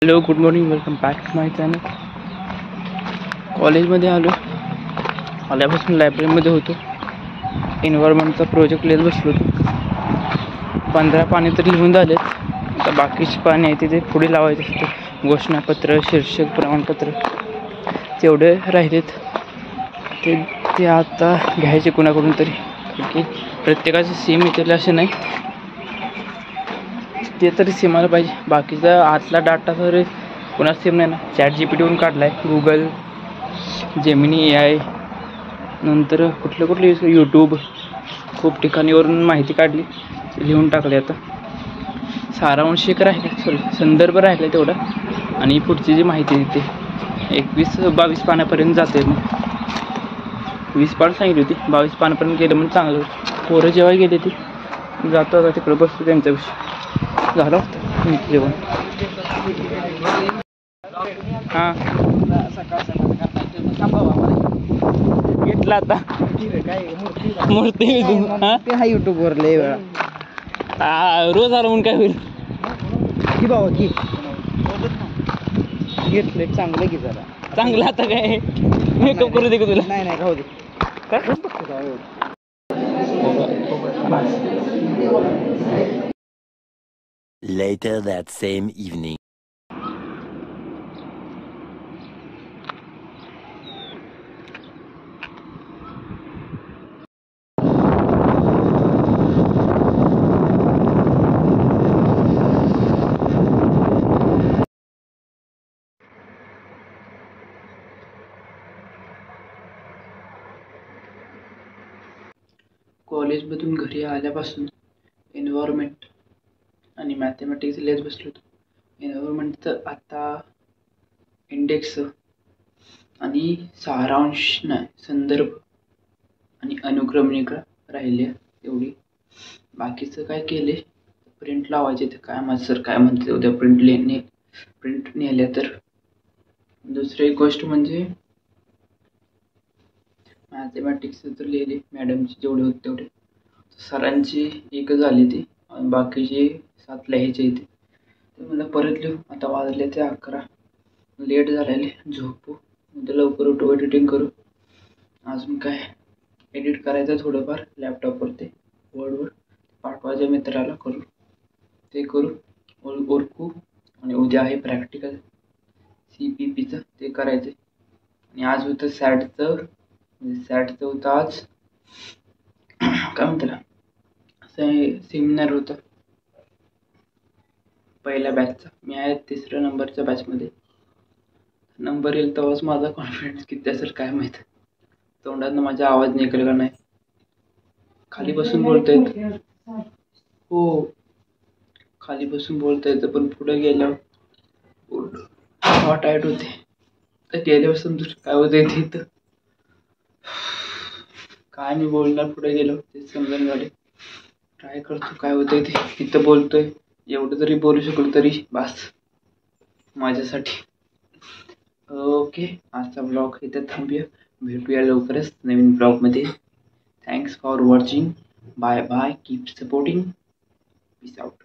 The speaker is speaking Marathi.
Hello, good morning, welcome back to my channel. कॉलेजमध्ये आल्यापासून लायब्ररीमध्ये होतो. एन्व्हायरमेंटचा प्रोजेक्ट लिहित बसलो होतो. 15 पाने तर लिहून झालेत. आता बाकीची पाने आहे ते पुढे लावायचे असते. घोषणापत्र, शीर्षक, प्रमाणपत्र तेवढे राहिलेत. ते आता घ्यायचे कुणाकडून तरी, की प्रत्येकाचे सेम येतील असे नाही, ते तरी सेमाला पाहिजे. बाकीचा आतला डाटा तर कोणाच सेम नाही ना. ChatGPTवरून काढला आहे, गुगल, जेमिनी AI, नंतर कुठले यूट्यूब, खूप ठिकाणीवरून माहिती काढली, लिहून टाकले. आता सारांश एक राहिले, संदर्भ राहिले तेवढा, आणि पुढची जी माहिती देते 21-22 पानापर्यंत जाते. मग 20 पान सांगितली होती, 22 पानापर्यंत गेलं म्हणजे चांगलं. पोरं जेव्हा गेले ती जातो आता तिकडे बसतो त्यांच्याविषयी. झालं होतं जेवण. हां, घेतला आता मूर्ती हा युट्यूबवर लय वेळा रोज आला म्हणून काय होईल की बाबा की घेतलं चांगलं की जरा चांगलं. आता काय मेकअप करू दे का तुला? नाही राहू दे. Later that same evening. कॉलेजमधून घरी आल्यापासून एन्व्हायरमेंट आणि मॅथमॅटिक्स लिहित बसलो होतो. एन्व्हायरमेंटचं आता इंडेक्स आणि सारांश नाही, संदर्भ आणि अनुक्रमणिका राहिली एवढी. बाकीचं काय केले, प्रिंट लावायचे. ते काय माझं सर काय म्हणते, उद्या प्रिंट नेल्या तर. दुसरी एक गोष्ट म्हणजे मॅथमॅटिक्स तर लिहिले, मॅडमची जेवढे होते तेवढे. सरांची एकच झाली ती, आणि बाकीचे 7 लिहायचे इथे. तर मला परत लिहू. आता वाजले ते 11, लेट झालेले. झोपू, उद्या लवकर उठू, एडिटिंग करू. अजून काय एडिट करायचं थोडंफार लॅपटॉपवरती, वर्डवर पाठवायचं मित्राला, ते करू ओळखू. आणि उद्या आहे प्रॅक्टिकल CPPचं, ते करायचं. आणि आज होतं सॅटचं होतं आज, काय म्हणतात, सेमिनार होतं पहिल्या बॅचचा. मी आहे 3ऱ्या नंबरच्या बॅचमध्ये. नंबर येईल तेव्हाच माझा कॉन्फिडन्स किती असेल काय माहीत. तोंडातनं माझा आवाज निघेल का नाही. खाली बसून बोलता येतं, हो खाली बसून बोलता येतं, पण पुढे गेल्यावर हवा टाईट होते. तर गेल्यावर समजून काय होतं तिथं, काय मी बोलणार पुढे गेलो ते समजून झाले. ट्राय करतो काय होतंय ते. इथं बोलतोय, एवढं जरी बोलू शकलो तरी बास माझ्यासाठी. ओके, आजचा ब्लॉग इथं थांबूया. भेटूया लवकरच नवीन ब्लॉगमध्ये. Thanks for watching. Bye bye, keep supporting. Peace out.